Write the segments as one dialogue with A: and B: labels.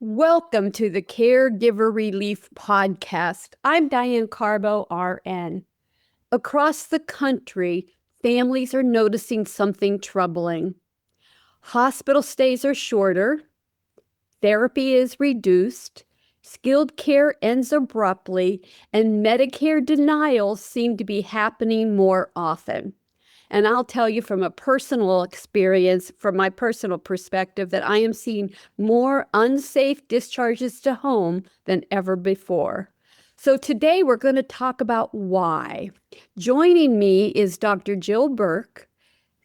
A: Welcome to the Caregiver Relief Podcast. I'm Diane Carbo, RN. Across the country, families are noticing something troubling. Hospital stays are shorter, therapy is reduced, skilled care ends abruptly, and Medicare denials seem to be happening more often. And I'll tell you from a personal experience, from my personal perspective, that I am seeing more unsafe discharges to home than ever before. So today we're going to talk about why. Joining me is Dr. Jill Burke,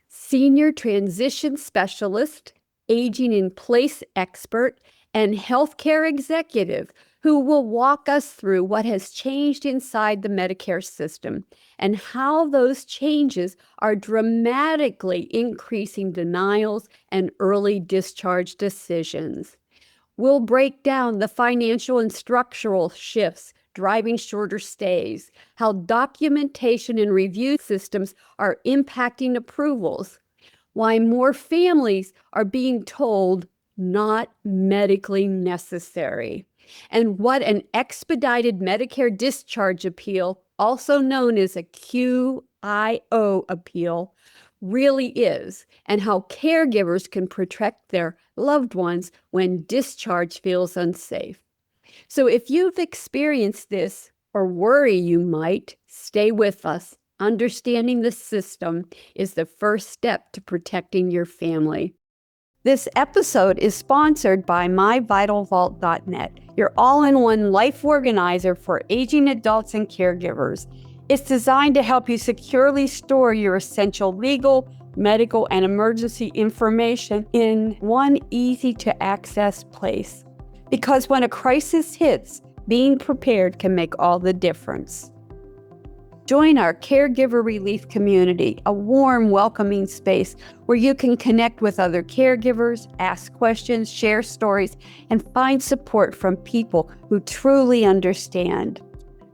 A: Senior Transition Specialist, Aging in Place Expert, and Healthcare Executive, who will walk us through what has changed inside the Medicare system and how those changes are dramatically increasing denials and early discharge decisions. We'll break down the financial and structural shifts driving shorter stays, how documentation and review systems are impacting approvals, why more families are being told not medically necessary, and what an expedited Medicare Discharge Appeal, also known as a QIO Appeal, really is, and how caregivers can protect their loved ones when discharge feels unsafe. So if you've experienced this or worry you might, stay with us. Understanding the system is the first step to protecting your family. This episode is sponsored by myvitalvault.net, your all-in-one life organizer for aging adults and caregivers. It's designed to help you securely store your essential legal, medical, and emergency information in one easy-to-access place. Because when a crisis hits, being prepared can make all the difference. Join our Caregiver Relief community, a warm, welcoming space where you can connect with other caregivers, ask questions, share stories, and find support from people who truly understand.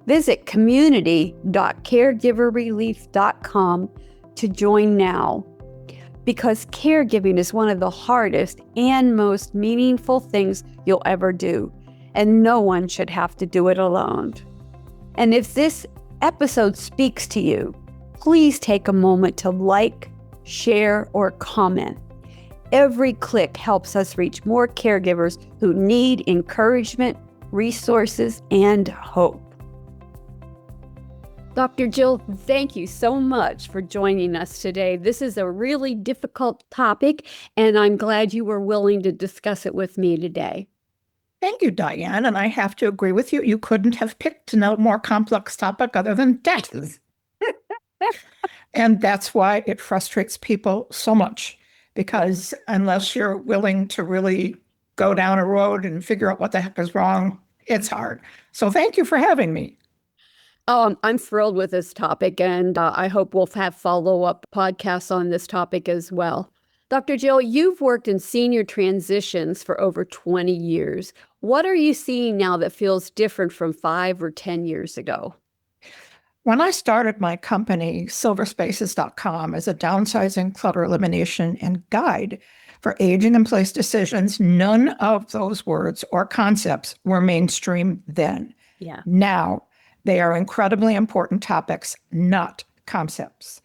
A: Visit community.caregiverrelief.com to join now, because caregiving is one of the hardest and most meaningful things you'll ever do, and no one should have to do it alone. And if this episode speaks to you, please take a moment to like, share, or comment. Every click helps us reach more caregivers who need encouragement, resources, and hope. Dr. Jill, thank you so much for joining us today. This is a really difficult topic, and I'm glad you were willing to discuss it with me today.
B: Thank you, Diane. And I have to agree with you. You couldn't have picked no more complex topic other than death. And that's why it frustrates people so much, because unless you're willing to really go down a road and figure out what the heck is wrong, it's hard. So thank you for having me.
A: I'm thrilled with this topic, and I hope we'll have follow-up podcasts on this topic as well. Dr. Jill, you've worked in senior transitions for over 20 years. What are you seeing now that feels different from 5 or 10 years ago?
B: When I started my company, silverspaces.com, as a downsizing, clutter elimination, and guide for aging in place decisions, none of those words or concepts were mainstream then.
A: Yeah.
B: Now, they are incredibly important topics, not concepts.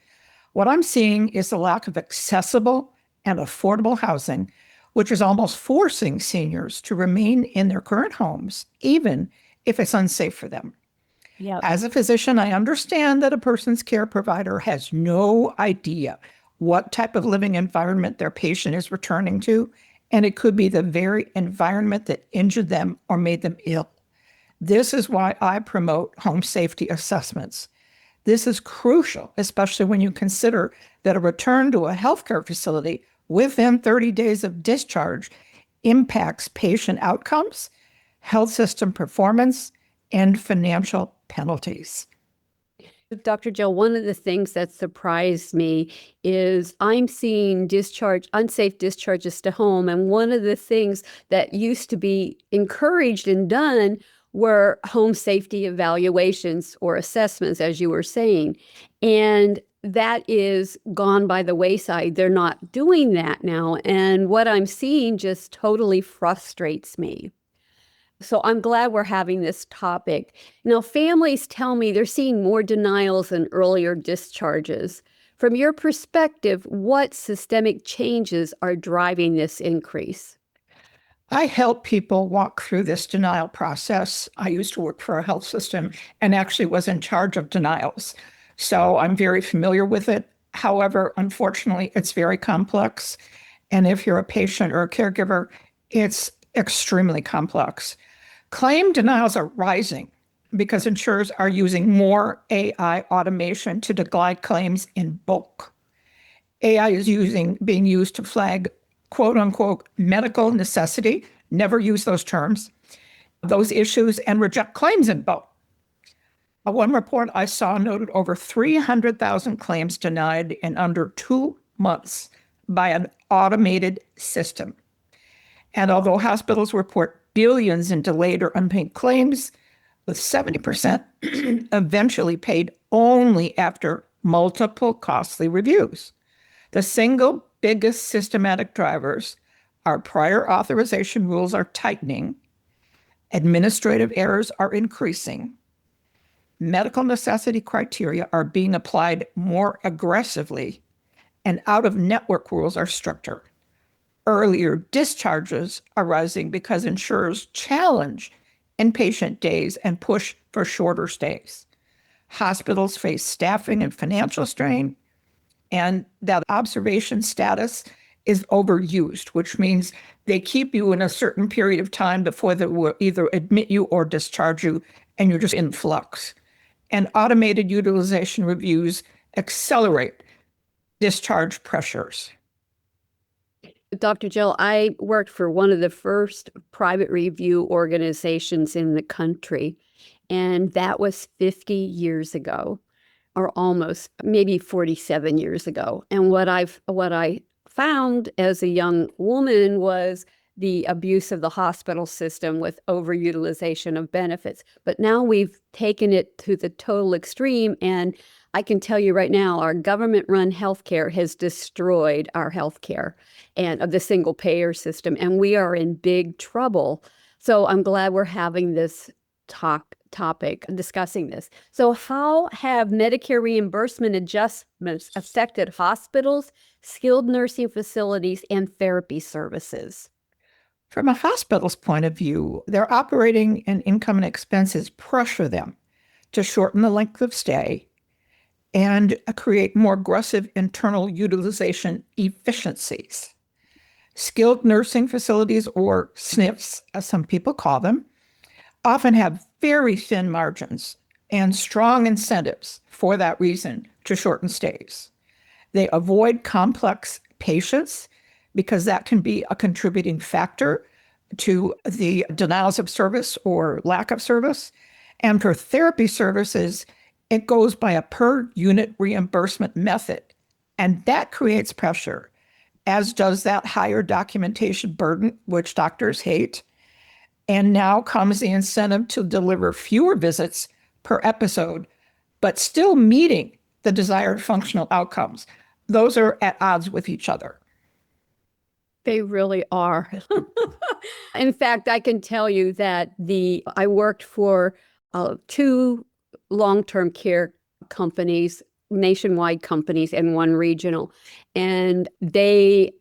B: What I'm seeing is the lack of accessible and affordable housing, which is almost forcing seniors to remain in their current homes, even if it's unsafe for them.
A: Yep.
B: As a physician, I understand that a person's care provider has no idea what type of living environment their patient is returning to, and it could be the very environment that injured them or made them ill. This is why I promote home safety assessments. This is crucial, especially when you consider that a return to a healthcare facility within 30 days of discharge impacts patient outcomes, health system performance, and financial penalties.
A: Dr. Jill, one of the things that surprised me is I'm seeing unsafe discharges to home. And one of the things that used to be encouraged and done were home safety evaluations or assessments, as you were saying. And that is gone by the wayside. They're not doing that now. And what I'm seeing just totally frustrates me. So I'm glad we're having this topic. Now, families tell me they're seeing more denials and earlier discharges. From your perspective, what systemic changes are driving this increase?
B: I help people walk through this denial process. I used to work for a health system and actually was in charge of denials. So I'm very familiar with it. However, unfortunately, it's very complex. And if you're a patient or a caregiver, it's extremely complex. Claim denials are rising because insurers are using more AI automation to decline claims in bulk. AI is being used to flag quote unquote medical necessity, never use those terms, those issues, and reject claims in bulk. One report I saw noted over 300,000 claims denied in under 2 months by an automated system. And although hospitals report billions in delayed or unpaid claims, with 70% eventually paid only after multiple costly reviews. The single biggest systematic drivers are prior authorization rules are tightening, administrative errors are increasing, medical necessity criteria are being applied more aggressively, and out-of-network rules are stricter. Earlier discharges are rising because insurers challenge inpatient days and push for shorter stays. Hospitals face staffing and financial strain, and that observation status is overused, which means they keep you in a certain period of time before they will either admit you or discharge you, and you're just in flux. And automated utilization reviews accelerate discharge pressures.
A: Dr. Jill, I worked for one of the first private review organizations in the country, and that was 50 years ago, or almost maybe 47 years ago. And what I found as a young woman was the abuse of the hospital system with overutilization of benefits. But now we've taken it to the total extreme, and I can tell you right now, our government-run healthcare has destroyed our healthcare and of the single payer system, and we are in big trouble. So I'm glad we're having this topic discussing this. So how have Medicare reimbursement adjustments affected hospitals, skilled nursing facilities, and therapy services?
B: From a hospital's point of view, their operating and income and expenses pressure them to shorten the length of stay and create more aggressive internal utilization efficiencies. Skilled nursing facilities, or SNFs, as some people call them, often have very thin margins and strong incentives for that reason to shorten stays. They avoid complex patients because that can be a contributing factor to the denials of service or lack of service. And for therapy services, it goes by a per unit reimbursement method, and that creates pressure, as does that higher documentation burden, which doctors hate. And now comes the incentive to deliver fewer visits per episode, but still meeting the desired functional outcomes. Those are at odds with each other.
A: They really are. In fact, I can tell you that I worked for two long-term care companies, nationwide companies, and one regional, and they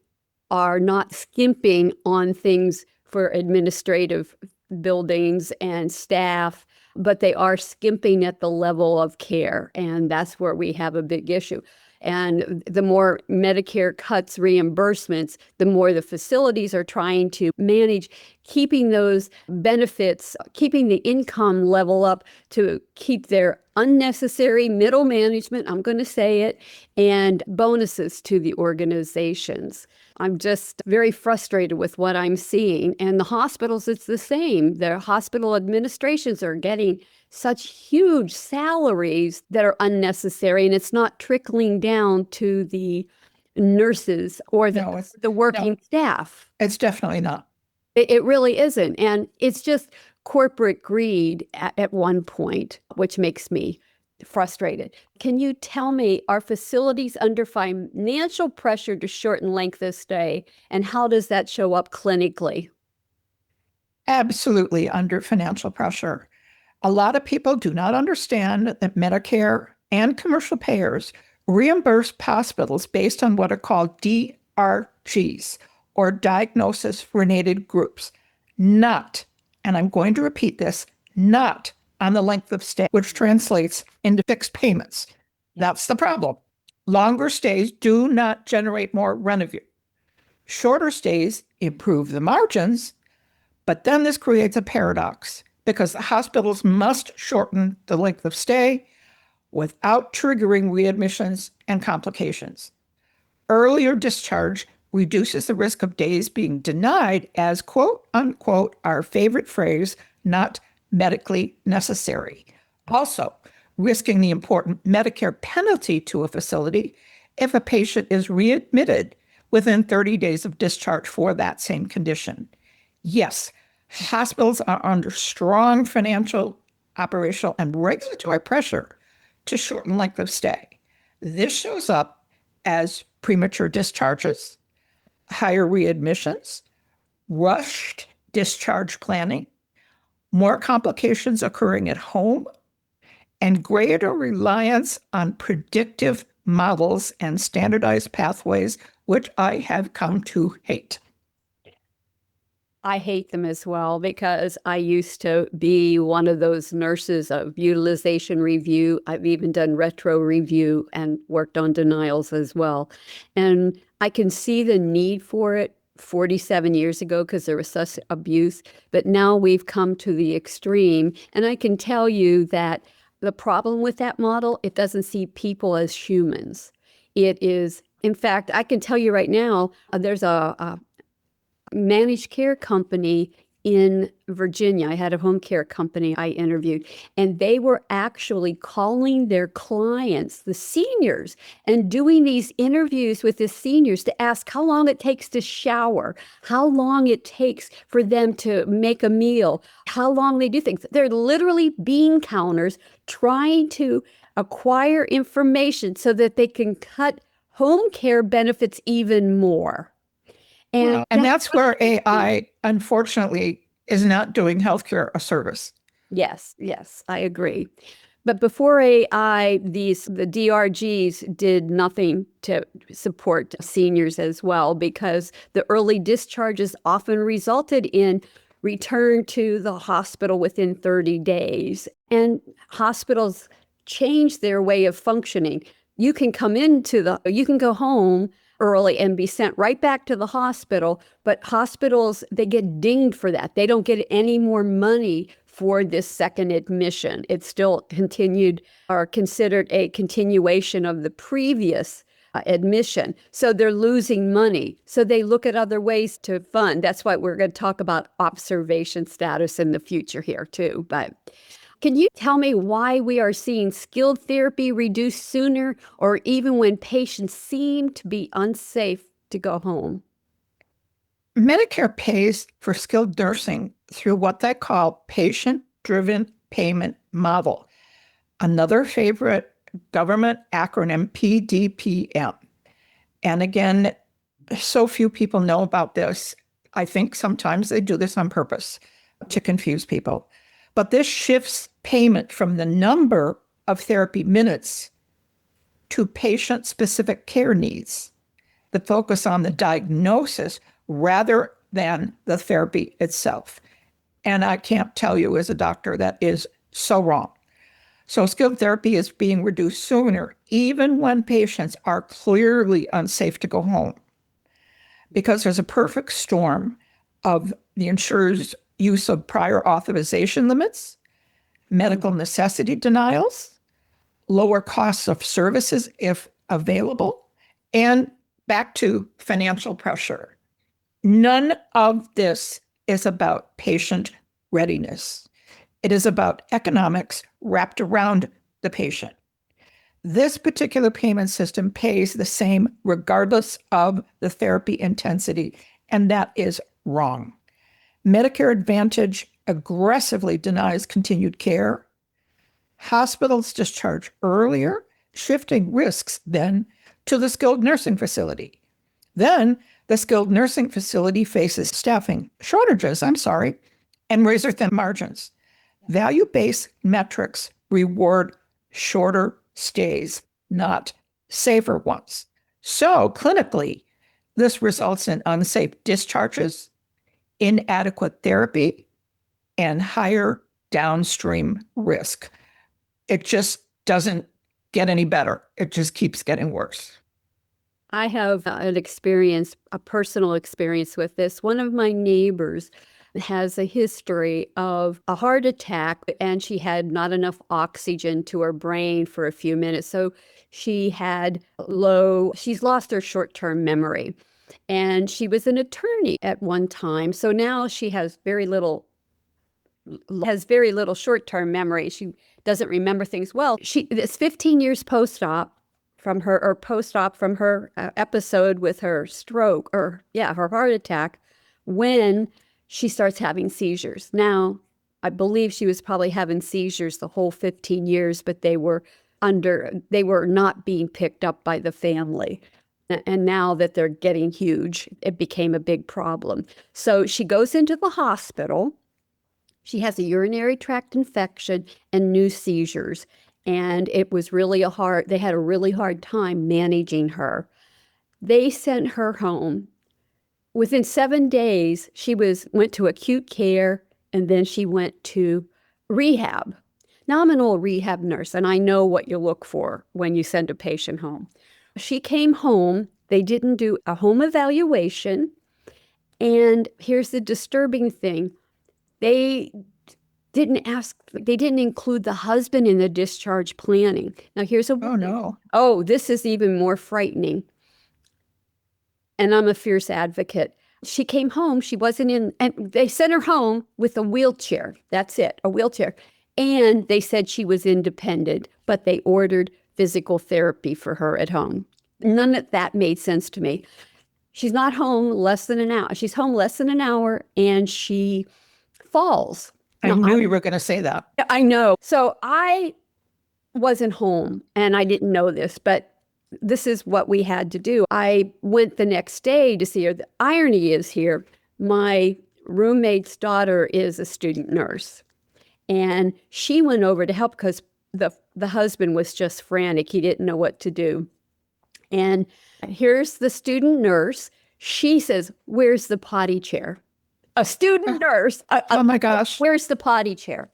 A: are not skimping on things for administrative buildings and staff, but they are skimping at the level of care, and that's where we have a big issue. And the more Medicare cuts reimbursements, the more the facilities are trying to manage keeping those benefits, keeping the income level up to keep their unnecessary middle management, I'm going to say it, and bonuses to the organizations. I'm just very frustrated with what I'm seeing. And the hospitals, it's the same. Their hospital administrations are getting such huge salaries that are unnecessary, and it's not trickling down to the nurses or the working staff.
B: It's definitely not.
A: It really isn't. And it's just corporate greed at one point, which makes me frustrated. Can you tell me, are facilities under financial pressure to shorten length of stay, and how does that show up clinically?
B: Absolutely under financial pressure. A lot of people do not understand that Medicare and commercial payers reimburse hospitals based on what are called DRGs, or diagnosis related groups, not, and I'm going to repeat this, not on the length of stay, which translates into fixed payments. That's the problem. Longer stays do not generate more revenue. Shorter stays improve the margins, but then this creates a paradox because the hospitals must shorten the length of stay without triggering readmissions and complications. Earlier discharge reduces the risk of days being denied as, quote unquote, our favorite phrase, not medically necessary. Also, risking the important Medicare penalty to a facility if a patient is readmitted within 30 days of discharge for that same condition. Yes, hospitals are under strong financial, operational, and regulatory pressure to shorten length of stay. This shows up as premature discharges, higher readmissions, rushed discharge planning, more complications occurring at home, and greater reliance on predictive models and standardized pathways, which I have come to hate.
A: I hate them as well because I used to be one of those nurses of utilization review. I've even done retro review and worked on denials as well. And I can see the need for it 47 years ago because there was such abuse. But now we've come to the extreme. And I can tell you that the problem with that model, it doesn't see people as humans. It is, in fact, I can tell you right now, there's a managed care company in Virginia. I had a home care company I interviewed, and they were actually calling their clients, the seniors, and doing these interviews with the seniors to ask how long it takes to shower, how long it takes for them to make a meal, how long they do things. They're literally bean counters trying to acquire information so that they can cut home care benefits even more.
B: And that's where AI, unfortunately, is not doing healthcare a service.
A: Yes, I agree. But before AI, the DRGs did nothing to support seniors as well because the early discharges often resulted in return to the hospital within 30 days. And hospitals changed their way of functioning. You can go home early and be sent right back to the hospital, but hospitals, they get dinged for that. They don't get any more money for this second admission. It's still considered a continuation of the previous admission. So they're losing money. So they look at other ways to fund. That's why we're going to talk about observation status in the future here too. But can you tell me why we are seeing skilled therapy reduced sooner or even when patients seem to be unsafe to go home?
B: Medicare pays for skilled nursing through what they call patient-driven payment model. Another favorite government acronym, PDPM. And again, so few people know about this. I think sometimes they do this on purpose to confuse people. But this shifts payment from the number of therapy minutes to patient-specific care needs that focus on the diagnosis rather than the therapy itself. And I can't tell you as a doctor that is so wrong. So skilled therapy is being reduced sooner, even when patients are clearly unsafe to go home, because there's a perfect storm of the insurer's use of prior authorization limits, medical necessity denials, lower costs of services if available, and back to financial pressure. None of this is about patient readiness. It is about economics wrapped around the patient. This particular payment system pays the same regardless of the therapy intensity, and that is wrong. Medicare Advantage aggressively denies continued care. Hospitals discharge earlier, shifting risks then to the skilled nursing facility. Then the skilled nursing facility faces staffing shortages, and razor-thin margins. Value-based metrics reward shorter stays, not safer ones. So clinically, this results in unsafe discharges, inadequate therapy, and higher downstream risk. It just doesn't get any better. It just keeps getting worse.
A: I have a personal experience with this. One of my neighbors has a history of a heart attack, and she had not enough oxygen to her brain for a few minutes. So she's lost her short-term memory. And she was an attorney at one time. So now she has very little short-term memory. She doesn't remember things well. This 15 years post-op from her episode with her stroke, her heart attack, when she starts having seizures. Now, I believe she was probably having seizures the whole 15 years, but they were not being picked up by the family. And now that they're getting huge, it became a big problem. So she goes into the hospital. She has a urinary tract infection and new seizures. And it was they had a really hard time managing her. They sent her home. Within 7 days, she went to acute care, and then she went to rehab. Now, I'm an old rehab nurse, and I know what you look for when you send a patient home. She came home. They didn't do a home evaluation. And here's the disturbing thing. They didn't include the husband in the discharge planning. Now, here's
B: Oh, no.
A: Oh, this is even more frightening. And I'm a fierce advocate. She came home. She wasn't in, and they sent her home with a wheelchair. That's it, a wheelchair. And they said she was independent, but they ordered physical therapy for her at home. None of that made sense to me. She's not home less than an hour. She's home less than an hour, and she falls.
B: I knew you were going to say that.
A: I know. So I wasn't home, and I didn't know this, but this is what we had to do. I went the next day to see her. The irony is here, my roommate's daughter is a student nurse, and she went over to help because the husband was just frantic. He didn't know what to do. And here's the student nurse. She says, "Where's the potty chair?" A student nurse.
B: Oh my gosh.
A: Where's the potty chair?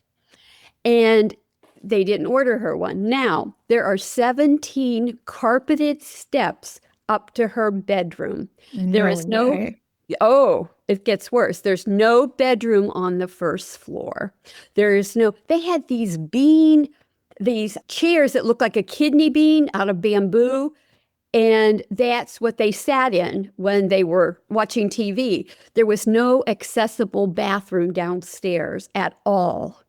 A: And they didn't order her one. Now, there are 17 carpeted steps up to her bedroom. There is
B: way.
A: It gets worse. There's no bedroom on the first floor. They had these chairs that look like a kidney bean out of bamboo. And that's what they sat in when they were watching TV. There was no accessible bathroom downstairs at all.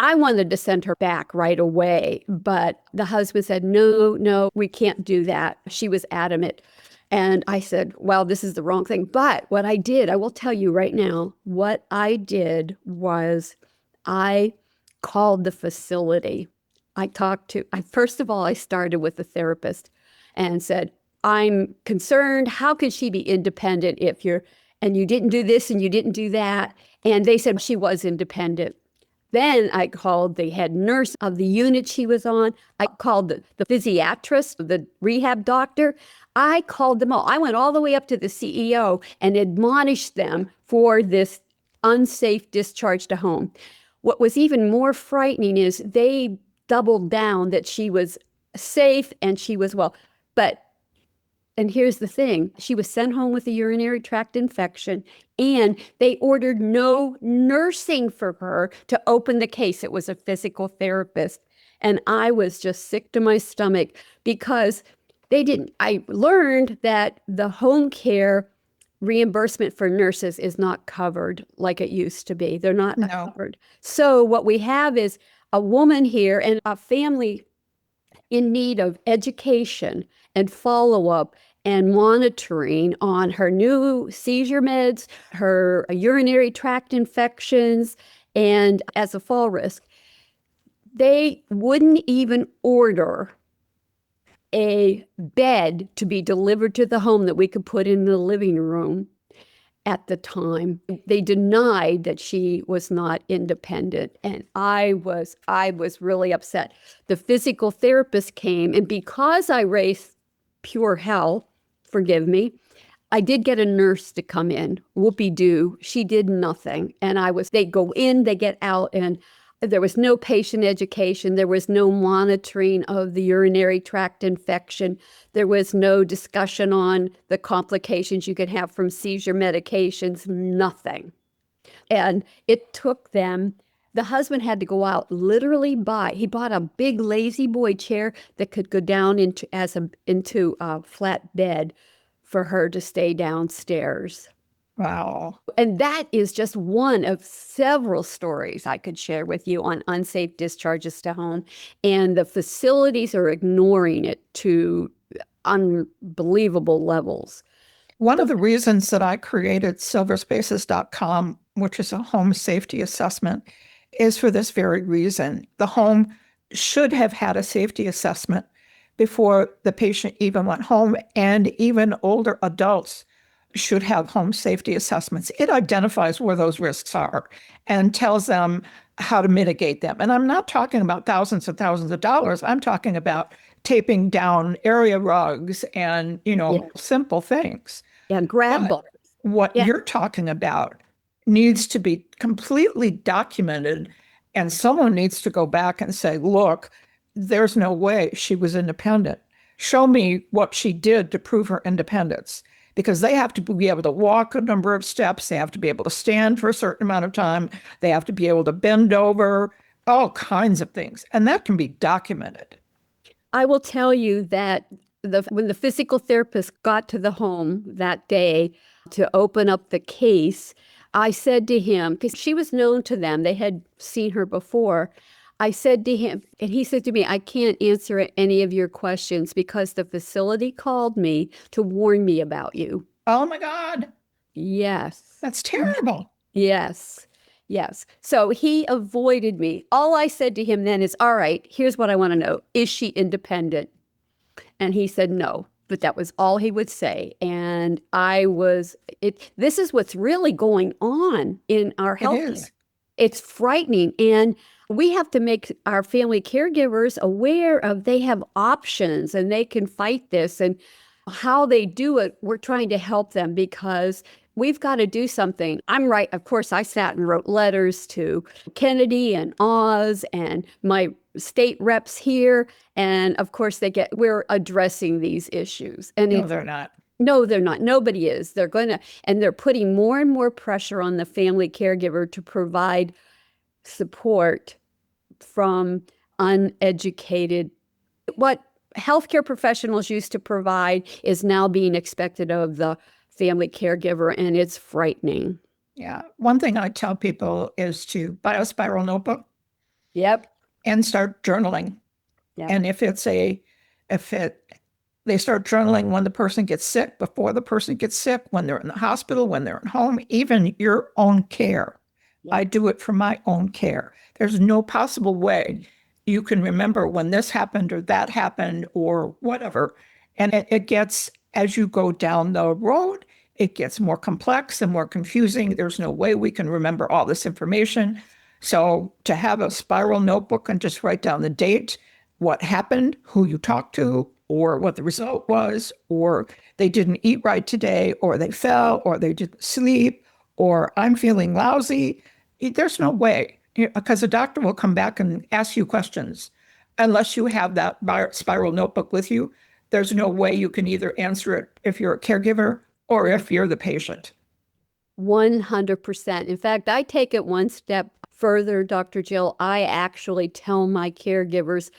A: I wanted to send her back right away, but the husband said, no, we can't do that. She was adamant. And I said, well, this is the wrong thing. But what I did, I will tell you right now, what I did was I called the facility. First of all, I started with the therapist and said, I'm concerned. How could she be independent and you didn't do this and you didn't do that? And they said she was independent. Then I called the head nurse of the unit she was on. I called the physiatrist, the rehab doctor. I called them all. I went all the way up to the CEO and admonished them for this unsafe discharge to home. What was even more frightening is they doubled down that she was safe and she was well. And here's the thing, she was sent home with a urinary tract infection, and they ordered no nursing for her to open the case. It was a physical therapist. And I was just sick to my stomach because I learned that the home care reimbursement for nurses is not covered like it used to be. They're not covered. So what we have is a woman here and a family in need of education and follow-up and monitoring on her new seizure meds, her urinary tract infections, and as a fall risk. They wouldn't even order a bed to be delivered to the home that we could put in the living room. at the time. They denied that she was not independent. And I was really upset. The physical therapist came, and because I raised pure hell, forgive me, I did get a nurse to come in. Whoopie-doo. She did nothing. And they go in, they get out, and there was no patient education. There was no monitoring of the urinary tract infection. There was no discussion on the complications you could have from seizure medications, nothing. And it took them, the husband had to go out, literally he bought a big lazy boy chair that could go down into a flat bed for her to stay downstairs.
B: Wow.
A: And that is just one of several stories I could share with you on unsafe discharges to home. And the facilities are ignoring it to unbelievable levels.
B: One of the reasons that I created silverspaces.com, which is a home safety assessment, is for this very reason. The home should have had a safety assessment before the patient even went home, and even older adults should have home safety assessments. It identifies where those risks are and tells them how to mitigate them. And I'm not talking about thousands and thousands of dollars. I'm talking about taping down area rugs and, simple things.
A: And grab bars.
B: What you're talking about needs to be completely documented, and someone needs to go back and say, look, there's no way she was independent. Show me what she did to prove her independence. Because they have to be able to walk a number of steps. They have to be able to stand for a certain amount of time. They have to be able to bend over, all kinds of things. And that can be documented.
A: I will tell you that when the physical therapist got to the home that day to open up the case, I said to him, because she was known to them, they had seen her before, I said to him, and he said to me, I can't answer any of your questions because the facility called me to warn me about you.
B: Oh my God.
A: Yes.
B: That's terrible.
A: Yes. Yes. So he avoided me. All I said to him then is, all right, here's what I want to know. Is she independent? And he said no. But that was all he would say. And this is what's really going on in our healthcare. It's frightening. And we have to make our family caregivers aware of they have options and they can fight this, and how they do it. We're trying to help them because we've got to do something. I'm right. Of course, I sat and wrote letters to Kennedy and Oz and my state reps here. And of course, we're addressing these issues. And
B: no, they're not.
A: No, they're not. Nobody is. And they're putting more and more pressure on the family caregiver to provide support from uneducated. What healthcare professionals used to provide is now being expected of the family caregiver, and it's frightening.
B: Yeah. One thing I tell people is to buy a spiral notebook.
A: Yep.
B: And start journaling. Yep. And they start journaling when the person gets sick, before the person gets sick, when they're in the hospital, when they're at home, even your own care. Yep. I do it for my own care. There's no possible way you can remember when this happened or that happened or whatever. And it gets, as you go down the road, it gets more complex and more confusing. There's no way we can remember all this information. So to have a spiral notebook and just write down the date, what happened, who you talked to, or what the result was, or they didn't eat right today, or they fell, or they didn't sleep, or I'm feeling lousy. There's no way, because the doctor will come back and ask you questions. Unless you have that spiral notebook with you, there's no way you can either answer it if you're a caregiver or if you're the patient.
A: 100%. In fact, I take it one step further, Dr. Jill. I actually tell my caregivers,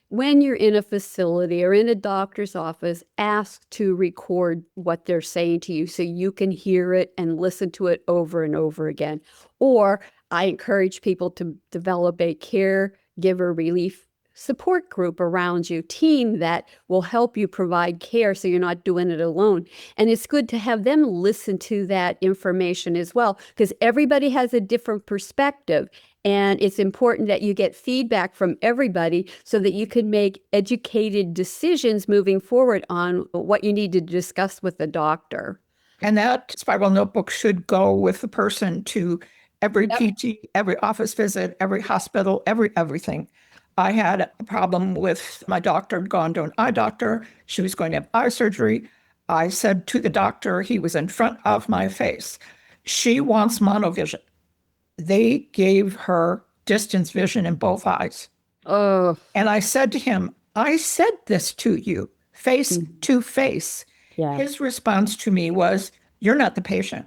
A: when you're in a facility or in a doctor's office, ask to record what they're saying to you so you can hear it and listen to it over and over again. Or I encourage people to develop a caregiver relief support group around you, team that will help you provide care so you're not doing it alone. And it's good to have them listen to that information as well, because everybody has a different perspective. And it's important that you get feedback from everybody so that you can make educated decisions moving forward on what you need to discuss with the doctor.
B: And that spiral notebook should go with the person to every
A: Yep.
B: PT, every office visit, every hospital, everything. I had a problem with my doctor, had gone to an eye doctor. She was going to have eye surgery. I said to the doctor, he was in front of my face, she wants monovision. They gave her distance vision in both eyes.
A: Oh,
B: And I said to him, I said this to you face to face.
A: yeah.
B: His response to me was, you're not the patient.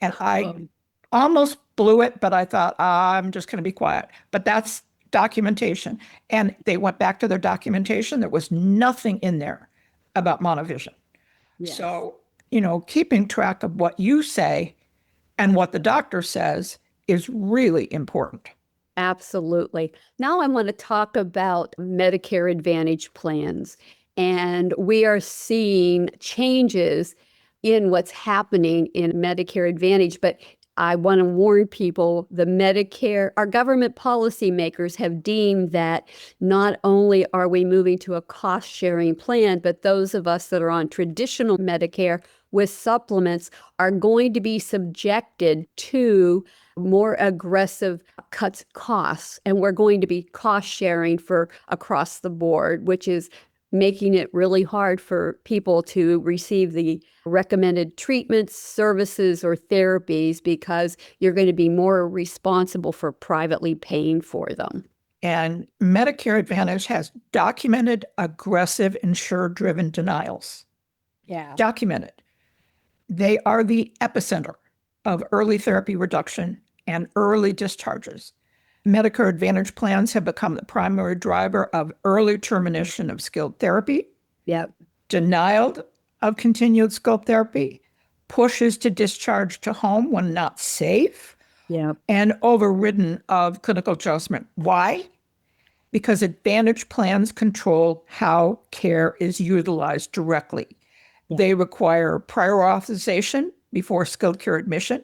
B: And I almost blew it, but I thought, I'm just going to be quiet. But that's documentation. And they went back to their documentation. There was nothing in there about monovision.
A: Yes.
B: So, keeping track of what you say and what the doctor says is really important.
A: Absolutely. Now I want to talk about Medicare Advantage plans. And we are seeing changes in what's happening in Medicare Advantage. But I want to warn people, our government policymakers have deemed that not only are we moving to a cost sharing plan, but those of us that are on traditional Medicare with supplements are going to be subjected to more aggressive costs, and we're going to be cost sharing for across the board, which is making it really hard for people to receive the recommended treatments, services, or therapies because you're going to be more responsible for privately paying for them.
B: And Medicare Advantage has documented aggressive insurer-driven denials.
A: Yeah.
B: Documented. They are the epicenter of early therapy reduction and early discharges. Medicare Advantage plans have become the primary driver of early termination of skilled therapy,
A: Yep.
B: denial of continued skilled therapy, pushes to discharge to home when not safe,
A: Yep.
B: and overridden of clinical adjustment. Why? Because Advantage plans control how care is utilized directly.
A: Yeah.
B: They require prior authorization before skilled care admission,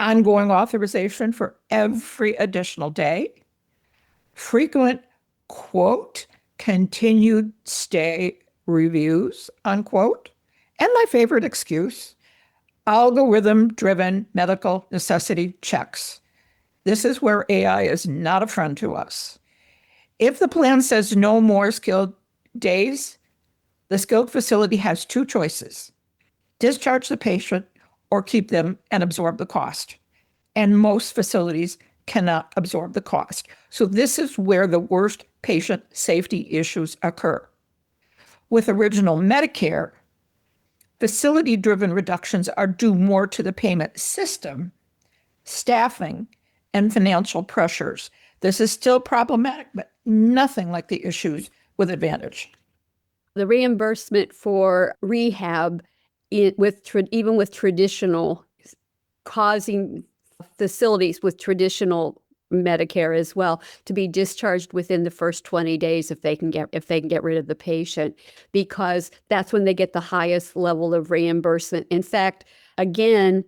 B: ongoing authorization for every additional day, frequent, quote, continued stay reviews, unquote, and my favorite excuse, algorithm-driven medical necessity checks. This is where AI is not a friend to us. If the plan says no more skilled days, the skilled facility has two choices: discharge the patient or keep them and absorb the cost. And most facilities cannot absorb the cost. So this is where the worst patient safety issues occur. With original Medicare, facility-driven reductions are due more to the payment system, staffing, and financial pressures. This is still problematic, but nothing like the issues with Advantage.
A: The reimbursement for rehab, even with traditional, causing facilities with traditional Medicare as well to be discharged within the first 20 days if they can get rid of the patient, because that's when they get the highest level of reimbursement. In fact, again,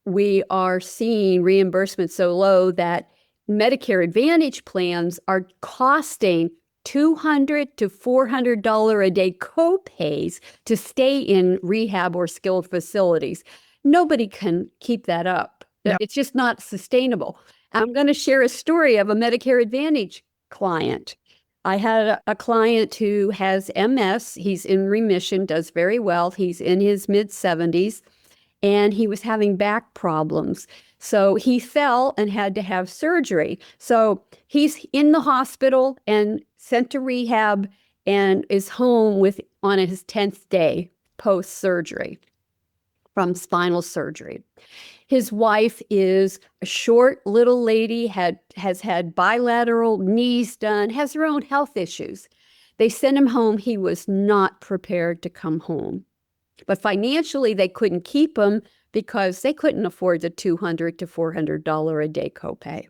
A: we are seeing reimbursement so low that Medicare Advantage plans are costing $200 to $400 a day copays to stay in rehab or skilled facilities. Nobody can keep that up.
B: No.
A: It's just not sustainable. I'm going to share a story of a Medicare Advantage client. I had a client who has MS. He's in remission, does very well. He's in his mid-70s, and he was having back problems. So he fell and had to have surgery. So he's in the hospital and sent to rehab and is home on his 10th day post-surgery from spinal surgery. His wife is a short little lady, has had bilateral knees done, has her own health issues. They sent him home. He was not prepared to come home. But financially, they couldn't keep him because they couldn't afford the $200 to $400 a day copay.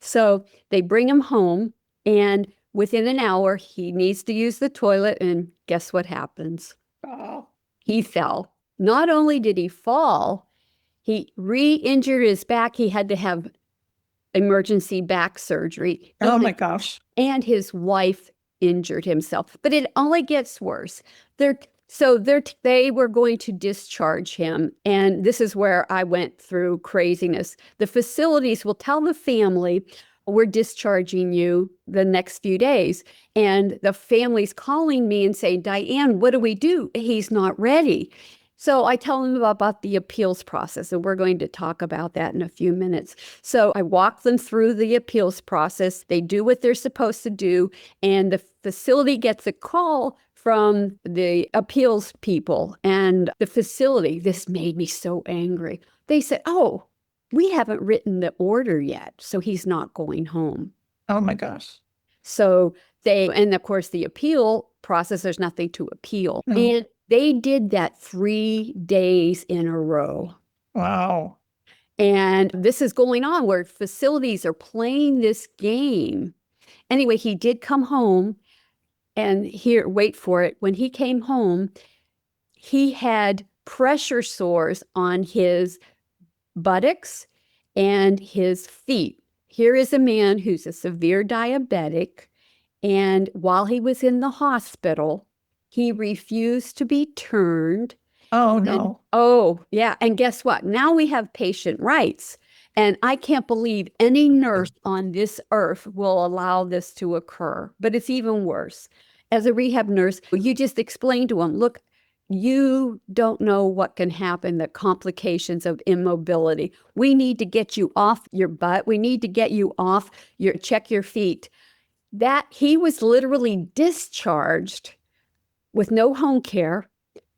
A: So they bring him home, and within an hour, he needs to use the toilet, and guess what happens?
B: Oh.
A: He fell. Not only did he fall, he re-injured his back. He had to have emergency back surgery.
B: Oh my gosh.
A: And his wife injured himself. But it only gets worse. They're So they were going to discharge him. And this is where I went through craziness. The facilities will tell the family, we're discharging you the next few days. And the family's calling me and saying, Diane, what do we do? He's not ready. So I tell them about the appeals process, and we're going to talk about that in a few minutes. So I walk them through the appeals process. They do what they're supposed to do, and the facility gets a call from the appeals people. And the facility, this made me so angry. They said, oh, we haven't written the order yet, so he's not going home.
B: Oh my gosh.
A: So and of course, the appeal process, there's nothing to appeal.
B: No.
A: And they did that 3 days in a row.
B: Wow.
A: And this is going on where facilities are playing this game. Anyway, he did come home, and here, wait for it. When he came home, he had pressure sores on his buttocks and his feet. Here is a man who's a severe diabetic. And while he was in the hospital, he refused to be turned.
B: Oh, no.
A: Oh, yeah. And guess what? Now we have patient rights. And I can't believe any nurse on this earth will allow this to occur. But it's even worse. As a rehab nurse, you just explain to them, look, you don't know what can happen, the complications of immobility. We need to get you off your butt. We need to get you off check your feet. That he was literally discharged with no home care,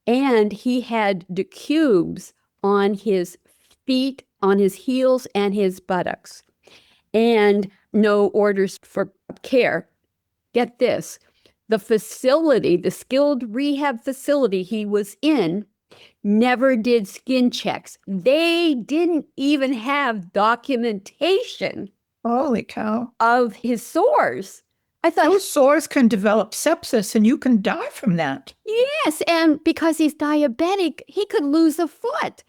A: and he had the cubes on his feet, on his heels, and his buttocks, and no orders for care. Get this. The facility, the skilled rehab facility he was in, never did skin checks. They didn't even have documentation
B: Holy cow.
A: of his sores. I thought,
B: Those sores can develop sepsis and you can die from that.
A: yes, and because he's diabetic, he could lose a foot.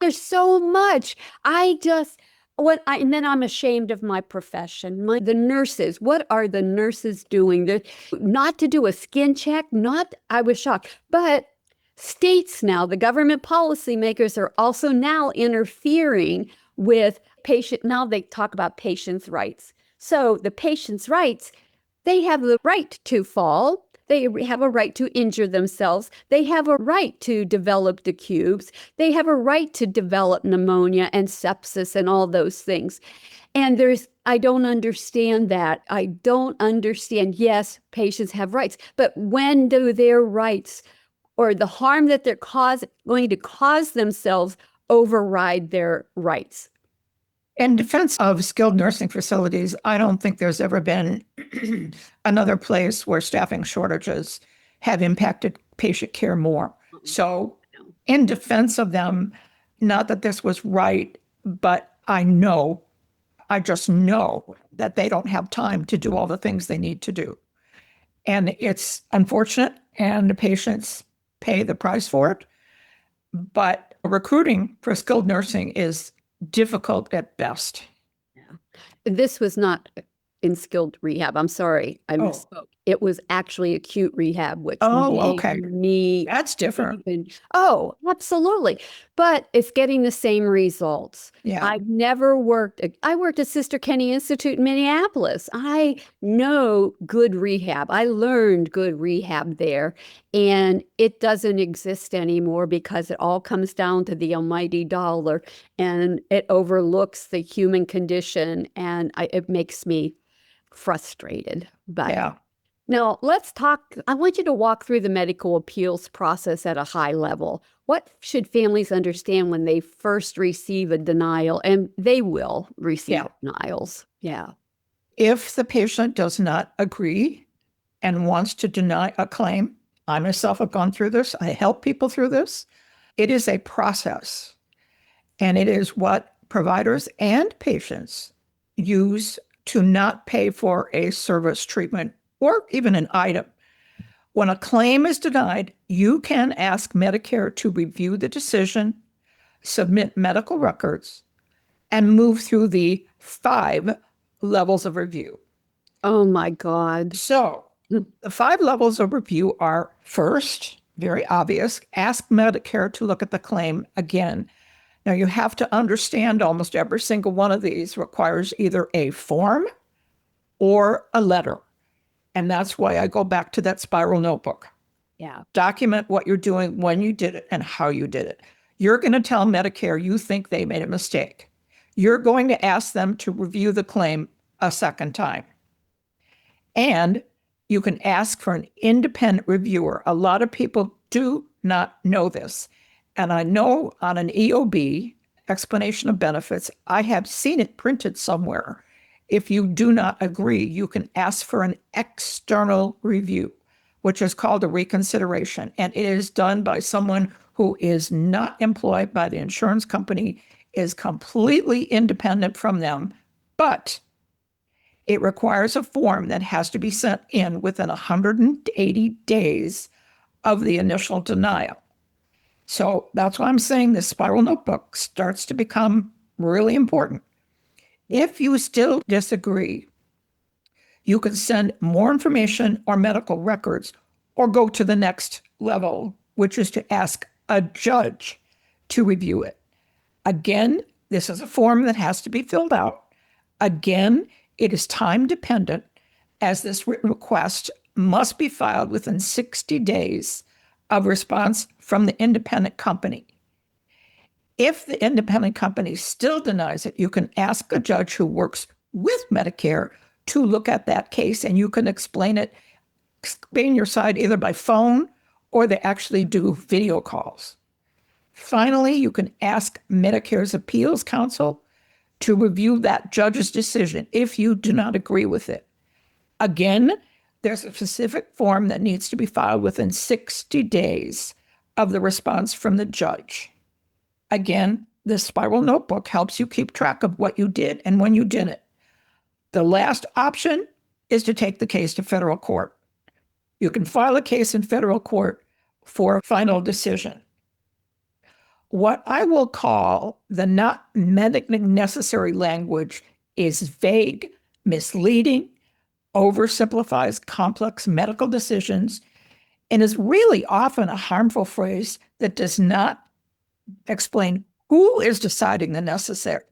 A: There's so much. And then I'm ashamed of my profession. The nurses, what are the nurses doing? Not to do a skin check, I was shocked. But states now, the government policymakers are also now interfering with now they talk about patients' rights. So the patients' rights, they have the right to fall. They have a right to injure themselves. They have a right to develop the cubes. They have a right to develop pneumonia and sepsis and all those things. And I don't understand that. I don't understand. Yes, patients have rights, but when do their rights or the harm that they're going to cause themselves override their rights?
B: In defense of skilled nursing facilities, I don't think there's ever been another place where staffing shortages have impacted patient care more. So in defense of them, not that this was right, but I just know that they don't have time to do all the things they need to do. And it's unfortunate, and the patients pay the price for it. But recruiting for skilled nursing is difficult at best.
A: Yeah. This was not in skilled rehab. I'm sorry, I misspoke. It was actually acute rehab, which
B: okay.
A: me.
B: That's different.
A: Oh, absolutely. But it's getting the same results.
B: Yeah.
A: I worked at Sister Kenny Institute in Minneapolis. I know good rehab. I learned good rehab there. And it doesn't exist anymore because it all comes down to the almighty dollar, and it overlooks the human condition. And it makes me frustrated. But
B: yeah.
A: Now, let's talk. I want you to walk through the medical appeals process at a high level. What should families understand when they first receive a denial? And they will receive denials. Yeah.
B: If the patient does not agree and wants to deny a claim, I myself have gone through this. I help people through this. It is a process. And it is what providers and patients use to not pay for a service, treatment, or even an item. When a claim is denied, you can ask Medicare to review the decision, submit medical records, and move through the 5 levels of review.
A: Oh my God.
B: So the 5 levels of review are: first, very obvious. Ask Medicare to look at the claim again. Now, you have to understand almost every single one of these requires either a form or a letter. And that's why I go back to that spiral notebook.
A: Yeah.
B: Document what you're doing, when you did it, and how you did it. You're going to tell Medicare you think they made a mistake. You're going to ask them to review the claim a second time. And you can ask for an independent reviewer. A lot of people do not know this. And I know on an EOB, explanation of benefits, I have seen it printed somewhere. If you do not agree, you can ask for an external review, which is called a reconsideration. And it is done by someone who is not employed by the insurance company, is completely independent from them, but it requires a form that has to be sent in within 180 days of the initial denial. So that's why I'm saying this spiral notebook starts to become really important. If you still disagree, you can send more information or medical records or go to the next level, which is to ask a judge to review it. Again, this is a form that has to be filled out. Again, it is time dependent, as this written request must be filed within 60 days of response from the independent company. If the independent company still denies it, you can ask a judge who works with Medicare to look at that case, and you can explain your side either by phone or they actually do video calls. Finally, you can ask Medicare's Appeals Council to review that judge's decision if you do not agree with it. Again, there's a specific form that needs to be filed within 60 days of the response from the judge. Again, this spiral notebook helps you keep track of what you did and when you did it. The last option is to take the case to federal court. You can file a case in federal court for a final decision. What I will call the not medically necessary language is vague, misleading, oversimplifies complex medical decisions, and is really often a harmful phrase that does not explain who is deciding the necessary,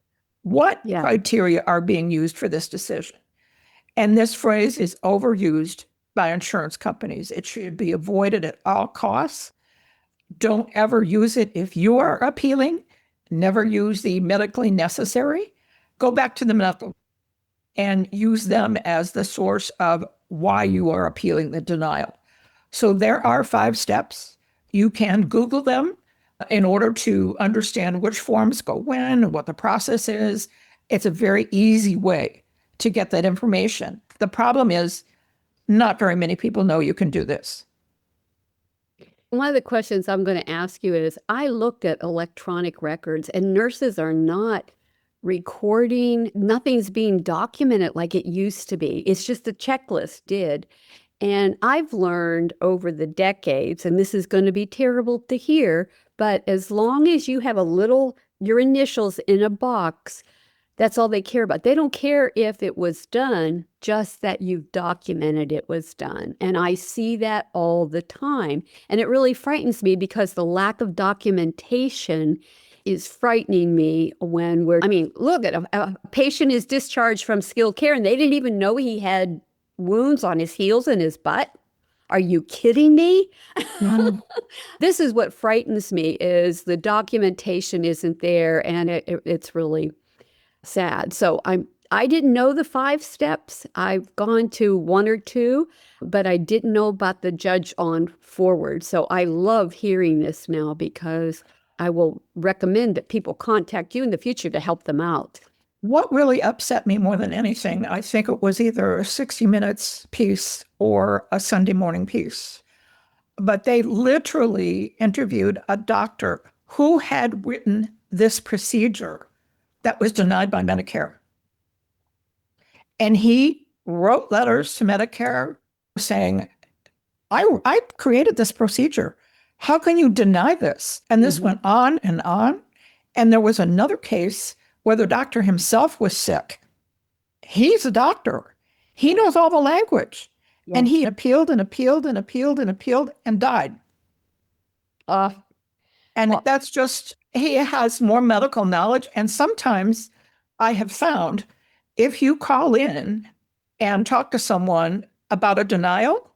B: what criteria are being used for this decision. And this phrase is overused by insurance companies. It should be avoided at all costs. Don't ever use it if you are appealing. Never use the medically necessary. Go back to the medical and use them as the source of why you are appealing the denial. So there are 5 steps. You can Google them in order to understand which forms go when and what the process is. It's a very easy way to get that information. The problem is not very many people know you can do this.
A: One of the questions I'm going to ask you is, I looked at electronic records and nurses are not recording. Nothing's being documented like it used to be. It's just a checklist did. And I've learned over the decades, and this is going to be terrible to hear, but as long as you have your initials in a box, that's all they care about. They don't care if it was done, just that you've documented it was done. And I see that all the time. And it really frightens me because the lack of documentation is frightening me when look at a patient is discharged from skilled care and they didn't even know he had wounds on his heels and his butt. Are you kidding me? This is what frightens me, is the documentation isn't there, and it's really sad. So I didn't know the 5 steps. I've gone to 1 or 2, but I didn't know about the judge on forward. So I love hearing this now, because I will recommend that people contact you in the future to help them out.
B: What really upset me more than anything, I think it was either a 60 Minutes piece or a Sunday morning piece, but they literally interviewed a doctor who had written this procedure that was denied by Medicare. And he wrote letters to Medicare saying, I created this procedure. How can you deny this? And this went on and on. And there was another case where the doctor himself was sick. He's a doctor. He knows all the language. And he appealed and appealed and appealed and appealed and died.
A: Uh,
B: And
A: well,
B: that's just, he has more medical knowledge. And sometimes I have found if you call in and talk to someone about a denial,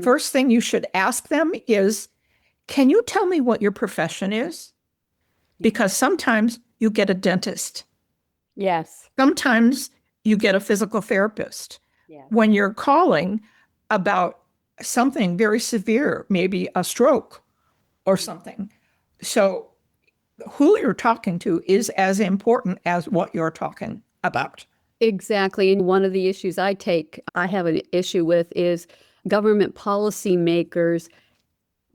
B: first thing you should ask them is, can you tell me what your profession is? Because sometimes you get a dentist.
A: yes.
B: Sometimes you get a physical therapist.
A: Yes.
B: When you're calling about something very severe, maybe a stroke or something. So who you're talking to is as important as what you're talking about.
A: Exactly. And one of the issues I have an issue with is government policymakers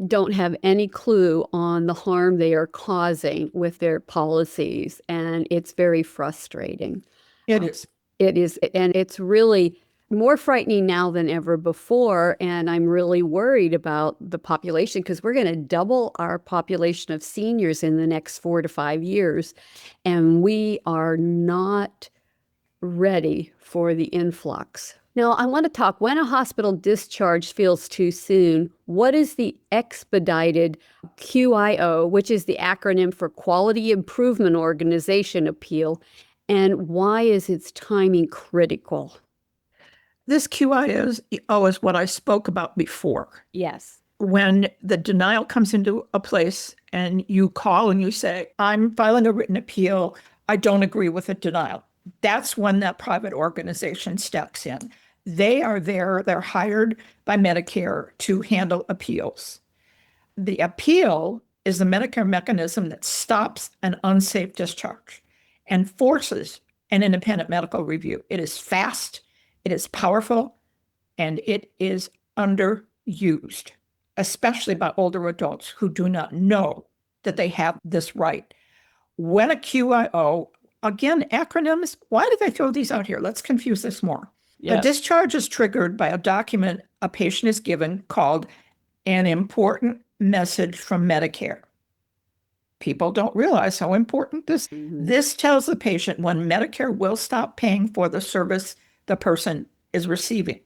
A: don't have any clue on the harm they are causing with their policies. And it's very frustrating.
B: It is.
A: It is, and it's really more frightening now than ever before. And I'm really worried about the population because we're going to double our population of seniors in the next 4 to 5 years. And we are not ready for the influx. Now, I want to talk when a hospital discharge feels too soon. What is the expedited QIO, which is the acronym for Quality Improvement Organization Appeal, and why is its timing critical?
B: This QIO is what I spoke about before.
A: Yes.
B: When the denial comes into a place and you call and you say, I'm filing a written appeal, I don't agree with the denial. That's when that private organization steps in. They are there, they're hired by Medicare to handle appeals. The appeal is the Medicare mechanism that stops an unsafe discharge and forces an independent medical review. It is fast, it is powerful, and it is underused, especially by older adults who do not know that they have this right. When a QIO, again, acronyms, why did they throw these out here? Let's confuse this more.
A: Yes.
B: A discharge is triggered by a document a patient is given called an important message from Medicare. People don't realize how important this tells the patient when Medicare will stop paying for the service the person is receiving.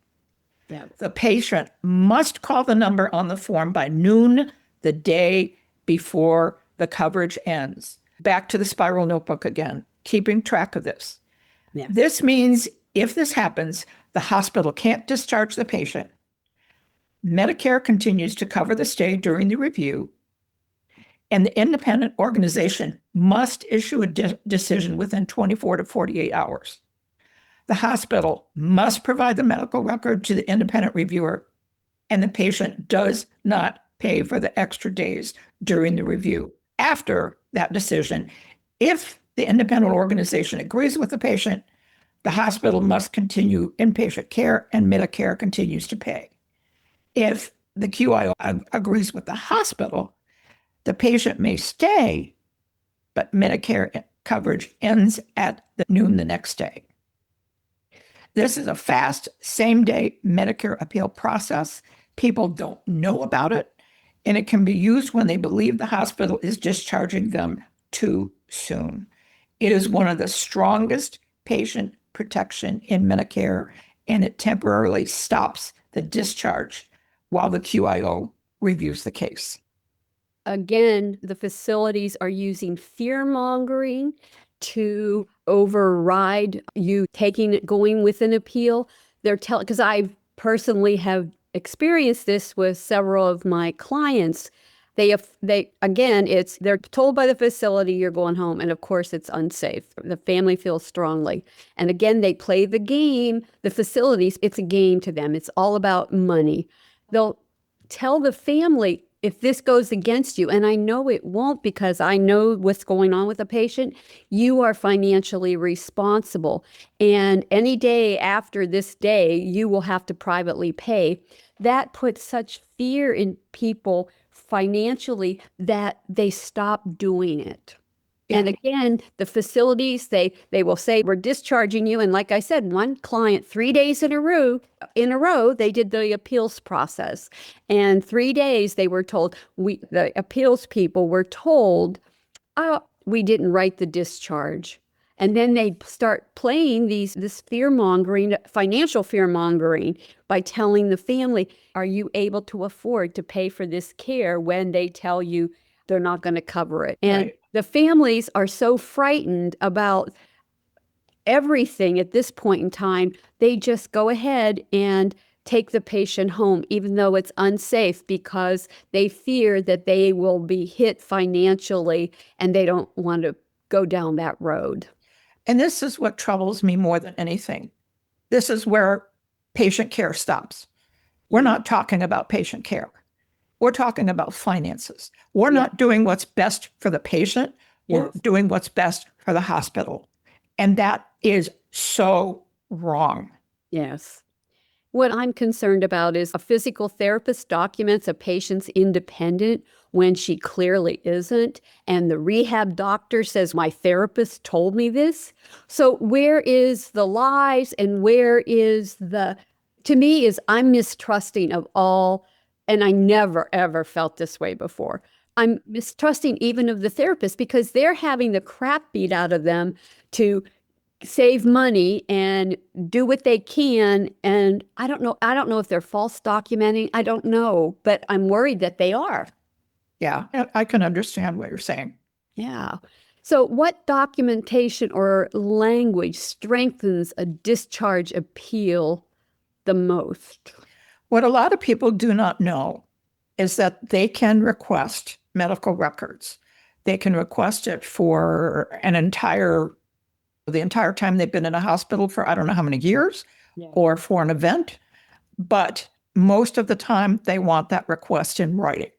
A: Yeah.
B: The patient must call the number on the form by noon the day before the coverage ends. Back to the spiral notebook again, keeping track of this.
A: Yeah.
B: This means if this happens, the hospital can't discharge the patient. Medicare continues to cover the stay during the review, and the independent organization must issue a decision within 24 to 48 hours. The hospital must provide the medical record to the independent reviewer, and the patient does not pay for the extra days during the review. After that decision, if the independent organization agrees with the patient, the hospital must continue inpatient care and Medicare continues to pay. If the QIO agrees with the hospital, the patient may stay, but Medicare coverage ends at noon the next day. This is a fast, same-day Medicare appeal process. People don't know about it, and it can be used when they believe the hospital is discharging them too soon. It is one of the strongest patient protection in Medicare, and it temporarily stops the discharge while the QIO reviews the case.
A: Again, the facilities are using fear-mongering to override you going with an appeal. They're telling, because I personally have experienced this with several of my clients. They're told by the facility you're going home, and of course it's unsafe. The family feels strongly. And again, they play the game. The facilities, it's a game to them. It's all about money. They'll tell the family, if this goes against you, and I know it won't because I know what's going on with the patient, you are financially responsible. And any day after this day, you will have to privately pay. That puts such fear in people financially that they stop doing it. And again, the facilities, they will say, we're discharging you. And like I said, one client, 3 days in a row, they did the appeals process. And 3 days they were told, the appeals people were told, oh, we didn't write the discharge. And then they start playing this fear mongering, financial fear mongering, by telling the family, are you able to afford to pay for this care, when they tell you they're not going to cover it. And
B: Right.
A: the families are so frightened about everything at this point in time, they just go ahead and take the patient home, even though it's unsafe, because they fear that they will be hit financially and they don't want to go down that road.
B: And this is what troubles me more than anything. This is where patient care stops. We're not talking about patient care. We're talking about finances. We're not doing what's best for the patient. We're doing what's best for the hospital. And that is so wrong.
A: Yes. What I'm concerned about is a physical therapist documents a patient's independent when she clearly isn't, and the rehab doctor says, my therapist told me this. So where is the lies, and where is to me, is I'm mistrusting of all, and I never, ever felt this way before. I'm mistrusting even of the therapist, because they're having the crap beat out of them to save money and do what they can. And I don't know if they're false documenting. I don't know, but I'm worried that they are.
B: Yeah, I can understand what you're saying.
A: Yeah. So what documentation or language strengthens a discharge appeal the most?
B: What a lot of people do not know is that they can request medical records. They can request it for the entire time they've been in a hospital for I don't know how many years, or for an event. But most of the time, they want that request in writing.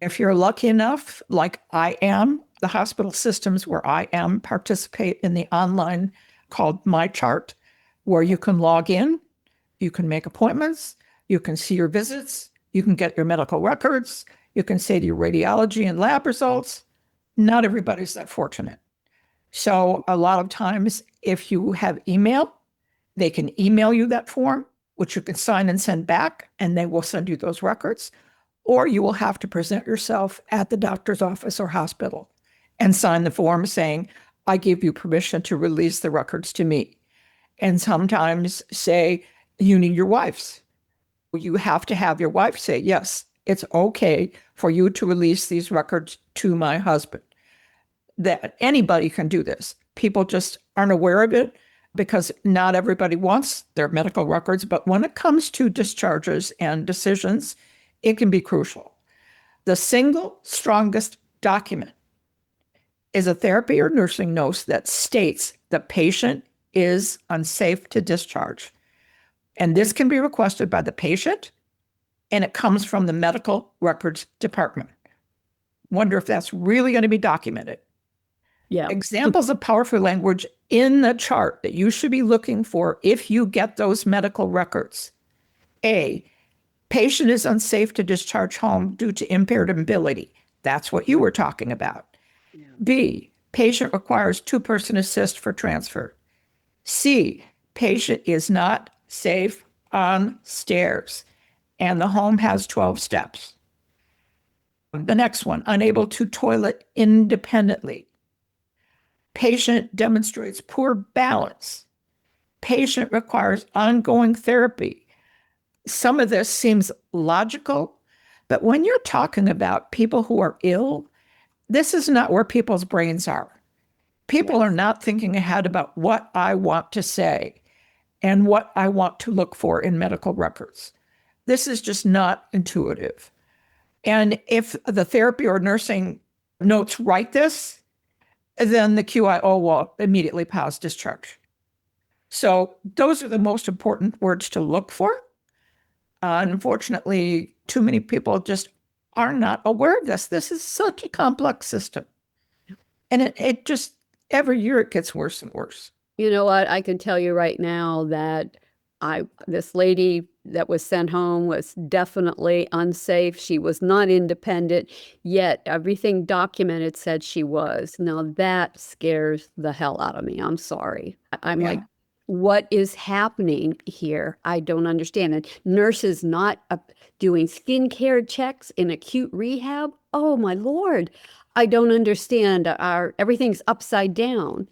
B: If you're lucky enough, like I am, the hospital systems where I am participate in the online called My Chart, where you can log in, you can make appointments, you can see your visits, you can get your medical records, you can say to your radiology and lab results. Not everybody's that fortunate. So a lot of times, if you have email, they can email you that form, which you can sign and send back, and they will send you those records. Or you will have to present yourself at the doctor's office or hospital and sign the form saying, I give you permission to release the records to me. And sometimes say, you need your wife's. You have to have your wife say, yes, it's okay for you to release these records to my husband. That anybody can do this. People just aren't aware of it because not everybody wants their medical records. But when it comes to discharges and decisions, it can be crucial. The single strongest document is a therapy or nursing note that states the patient is unsafe to discharge. And this can be requested by the patient, and it comes from the medical records department. Wonder if that's really going to be documented.
A: Yeah.
B: Examples of powerful language in the chart that you should be looking for if you get those medical records. A, patient is unsafe to discharge home due to impaired ability. That's what you were talking about. Yeah. B, patient requires two-person assist for transfer. C, patient is not safe on stairs, and the home has 12 steps. The next one, unable to toilet independently. Patient demonstrates poor balance. Patient requires ongoing therapy. Some of this seems logical, but when you're talking about people who are ill, this is not where people's brains are. People are not thinking ahead about what I want to say and what I want to look for in medical records. This is just not intuitive. And if the therapy or nursing notes write this, then the QIO will immediately pause discharge. So those are the most important words to look for. Unfortunately, too many people just are not aware of this. This is such a complex system. And it just, every year it gets worse and worse.
A: You know what? I can tell you right now that this lady that was sent home was definitely unsafe. She was not independent, yet everything documented said she was. Now that scares the hell out of me. I'm sorry. I'm like, what is happening here? I don't understand. And nurses not doing skincare checks in acute rehab. Oh my Lord. I don't understand. Everything's upside down.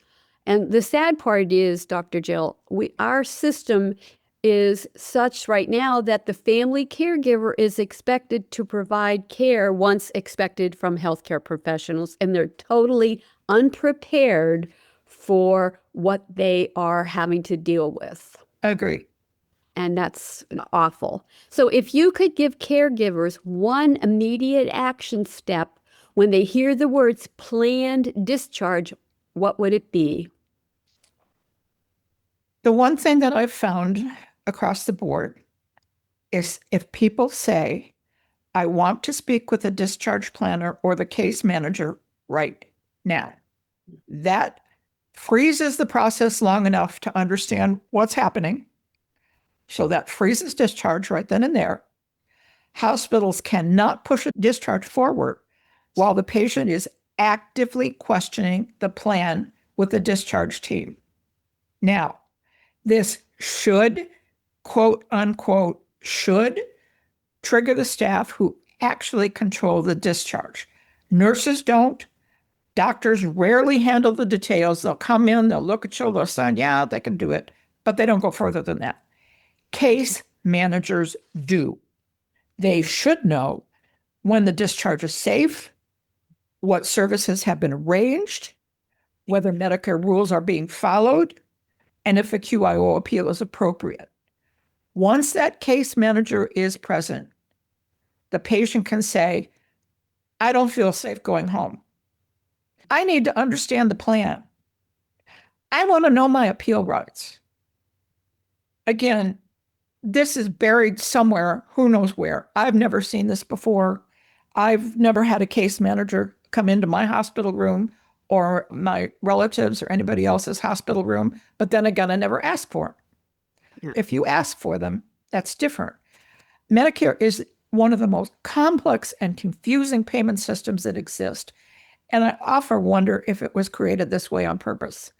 A: And the sad part is, Dr. Jill, our system is such right now that the family caregiver is expected to provide care once expected from healthcare professionals, and they're totally unprepared for what they are having to deal with.
B: Agree.
A: And that's awful. So if you could give caregivers one immediate action step when they hear the words planned discharge, what would it be?
B: The one thing that I've found across the board is if people say, I want to speak with a discharge planner or the case manager right now, that freezes the process long enough to understand what's happening. So that freezes discharge right then and there. Hospitals cannot push a discharge forward while the patient is actively questioning the plan with the discharge team. Now, this should, quote unquote, should trigger the staff who actually control the discharge. Nurses don't. Doctors rarely handle the details. They'll come in, they'll look at you, they'll say, yeah, they can do it, but they don't go further than that. Case managers do. They should know when the discharge is safe, what services have been arranged, whether Medicare rules are being followed, and if a QIO appeal is appropriate. Once that case manager is present, the patient can say, I don't feel safe going home. I need to understand the plan. I want to know my appeal rights. Again, this is buried somewhere, who knows where. I've never seen this before. I've never had a case manager come into my hospital room or my relatives or anybody else's hospital room, but then again, I never asked for them. Yeah. If you ask for them, that's different. Medicare is one of the most complex and confusing payment systems that exist. And I often wonder if it was created this way on purpose.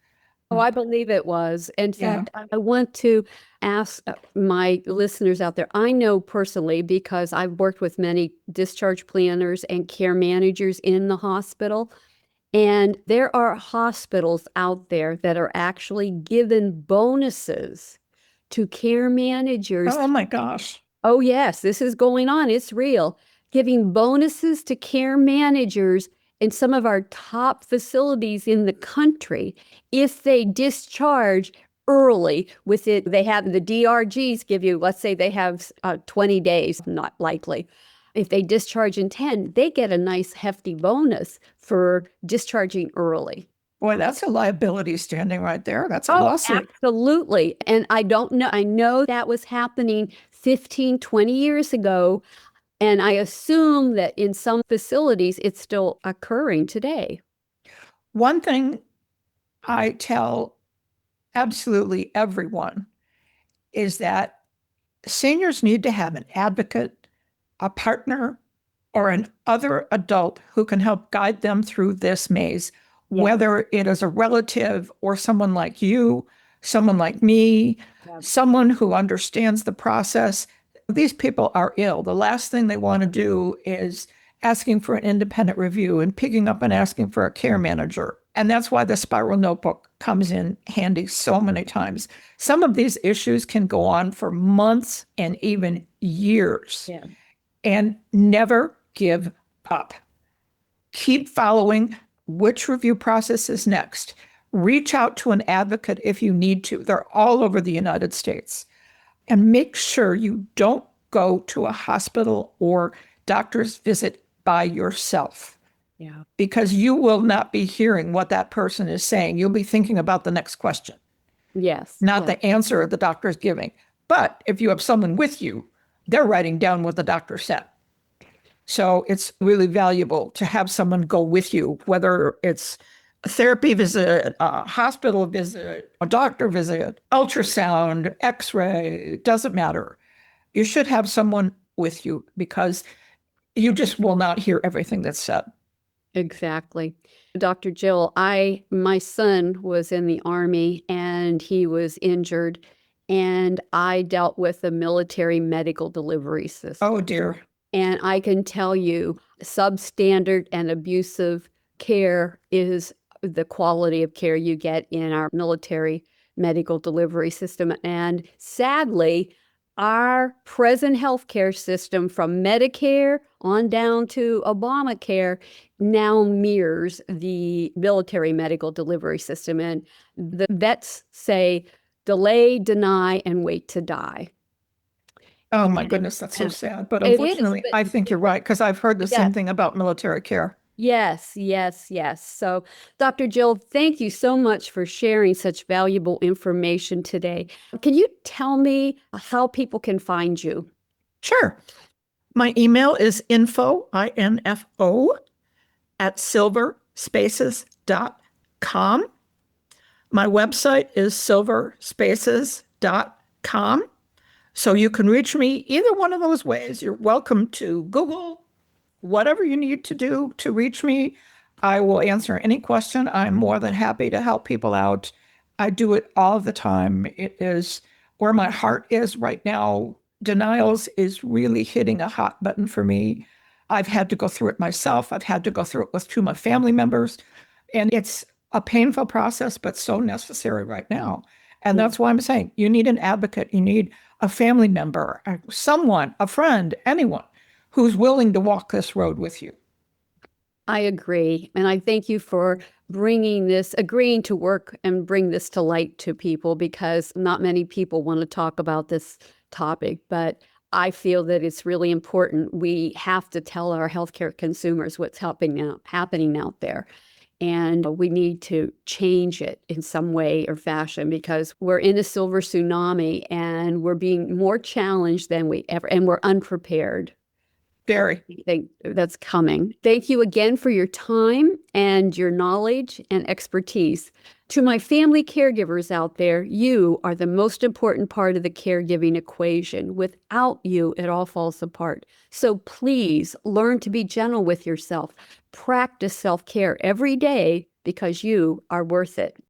A: Oh, I believe it was. In fact, I want to ask my listeners out there. I know personally because I've worked with many discharge planners and care managers in the hospital. And there are hospitals out there that are actually given bonuses to care managers.
B: Oh my gosh.
A: Oh, yes, this is going on. It's real. Giving bonuses to care managers in some of our top facilities in the country if they discharge early with it. They have the DRGs give you, let's say they have 20 days, not likely. If they discharge in 10, they get a nice hefty bonus for discharging early.
B: Boy, that's a liability standing right there. That's a lawsuit.
A: Absolutely. And I don't know. I know that was happening 15, 20 years ago. And I assume that in some facilities, it's still occurring today.
B: One thing I tell absolutely everyone is that seniors need to have an advocate, a partner, or an other adult who can help guide them through this maze, whether it is a relative or someone like you, someone like me, someone who understands the process. These people are ill. The last thing they want to do is asking for an independent review and picking up and asking for a care manager. And that's why the spiral notebook comes in handy so many times. Some of these issues can go on for months and even years. And never give up. Keep following which review process is next. Reach out to an advocate if you need to. They're all over the United States. And make sure you don't go to a hospital or doctor's visit by yourself. Because you will not be hearing what that person is saying. You'll be thinking about the next question. Not the answer the doctor is giving. But if you have someone with you, they're writing down what the doctor said. So it's really valuable to have someone go with you, whether it's a therapy visit, a hospital visit, a doctor visit, ultrasound, x-ray, doesn't matter. You should have someone with you because you just will not hear everything that's said.
A: Exactly. Dr. Jill, my son was in the Army and he was injured, and I dealt with the military medical delivery system.
B: Oh, dear.
A: And I can tell you, substandard and abusive care is the quality of care you get in our military medical delivery system. And sadly, our present healthcare system, from Medicare on down to Obamacare, now mirrors the military medical delivery system. And the vets say, delay, deny, and wait to die.
B: Oh my goodness, that's so sad. But
A: It is,
B: unfortunately, I think you're right, because I've heard the
A: Yeah.
B: same thing about military care.
A: Yes, yes, yes. So, Dr. Jill, thank you so much for sharing such valuable information today. Can you tell me how people can find you?
B: Sure. My email is info, I-N-F-O, at silverspaces.com. My website is silverspaces.com. So you can reach me either one of those ways. You're welcome to Google, whatever you need to do to reach me. I will answer any question. I'm more than happy to help people out. I do it all the time. It is where my heart is right now. Denials is really hitting a hot button for me. I've had to go through it myself. I've had to go through it with two of my family members. And it's a painful process, but so necessary right now. And that's why I'm saying you need an advocate. You need a family member, someone, a friend, anyone who's willing to walk this road with you.
A: I agree. And I thank you for agreeing to work and bring this to light to people, because not many people want to talk about this topic, but I feel that it's really important. We have to tell our healthcare consumers what's happening out there. And we need to change it in some way or fashion, because we're in a silver tsunami and we're being more challenged than we ever, and we're unprepared.
B: Very.
A: I think that's coming. Thank you again for your time and your knowledge and expertise. To my family caregivers out there, you are the most important part of the caregiving equation. Without you, it all falls apart. So please learn to be gentle with yourself. Practice self-care every day, because you are worth it.